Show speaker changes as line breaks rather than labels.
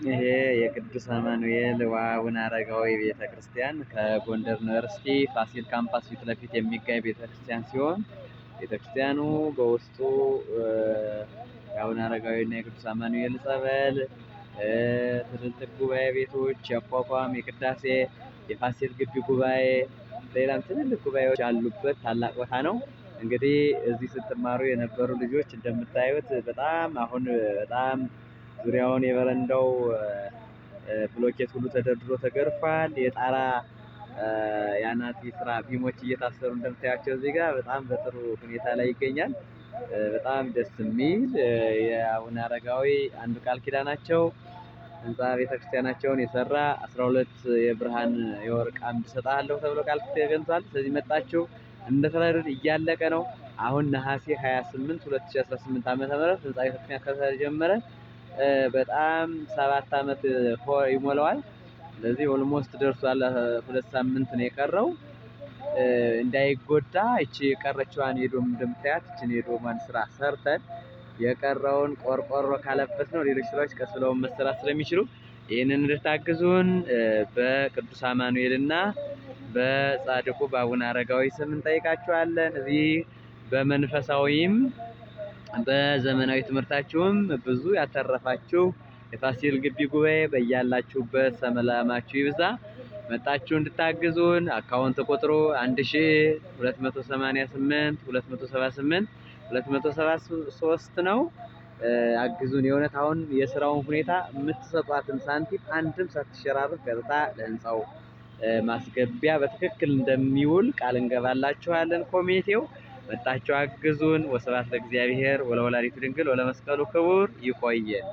ይሄ የቅዱስ አማኑኤል ወአቡነ አረጋዊ ቤተክርስቲያን ከጎንደር ዩኒቨርሲቲ ፋሲል ካምፓስ ፊት ለፊት የሚገኝ ቤተክርስቲያን ሲሆን ቤተክርስቲያኑ በውስጡ የአቡነ አረጋዊ እና የቅዱስ አማኑኤል ጸበል፣ ትልልቅ ጉባኤ ቤቶች፣ የአቋቋም፣ የቅዳሴ፣ የፋሲል ግቢ ጉባኤ፣ ሌላም ትልልቅ ጉባኤዎች ያሉበት ታላቅ ቦታ ነው። እንግዲህ እዚህ ስትማሩ የነበሩ ልጆች እንደምታዩት በጣም ዙሪያውን የበረንዳው ብሎኬት ሁሉ ተደርድሮ ተገርፏል። የጣራ የአናጢ ስራ ቢሞች እየታሰሩ እንደምታያቸው እዚህ ጋር በጣም በጥሩ ሁኔታ ላይ ይገኛል። በጣም ደስ የሚል የአቡነ አረጋዊ አንዱ ቃል ኪዳናቸው ህንፃ ቤተክርስቲያናቸውን የሰራ 12 የብርሃን የወርቅ አምድ እሰጥሃለሁ ተብሎ ቃል ተገኝቷል። ስለዚህ መጣችሁ እንደተረዱት እያለቀ ነው። አሁን ነሐሴ 28 2018 ዓ.ም ህንፃ ቤተክርስቲያን ከተጀመረ በጣም 7 ዓመት ይሞላዋል። ስለዚህ ኦልሞስት ደርሷል። 2 ሳምንት ነው የቀረው። እንዳይጎዳ እቺ የቀረችዋን የዶም እንደምታያት እቺን የዶማን ስራ ሰርተን የቀረውን ቆርቆሮ ካለበት ነው ሌሎች ስራዎች ቀስ ብለው መሰራት ስለሚችሉ ይህንን እንድታግዙን በቅዱስ አማኑኤልና በጻድቁ በአቡነ አረጋዊ ስም እንጠይቃችኋለን። እዚህ በመንፈሳዊም በዘመናዊ ትምህርታችሁም ብዙ ያተረፋችሁ የፋሲል ግቢ ጉባኤ በያላችሁበት ሰላማችሁ ይብዛ። መጣችሁ እንድታግዙን አካውንት ቁጥሩ 1288 278 273 ነው። አግዙን። የእውነት አሁን የስራውን ሁኔታ የምትሰጧትን ሳንቲም አንድም ሳትሸራርፍ ቀጥታ ለህንፃው ማስገቢያ በትክክል እንደሚውል ቃል እንገባላችኋለን። ኮሚቴው መጣችሁ አግዙን። ወስብሐት ለእግዚአብሔር ወለወላዲቱ ድንግል ወለመስቀሉ ክቡር። ይቆየን።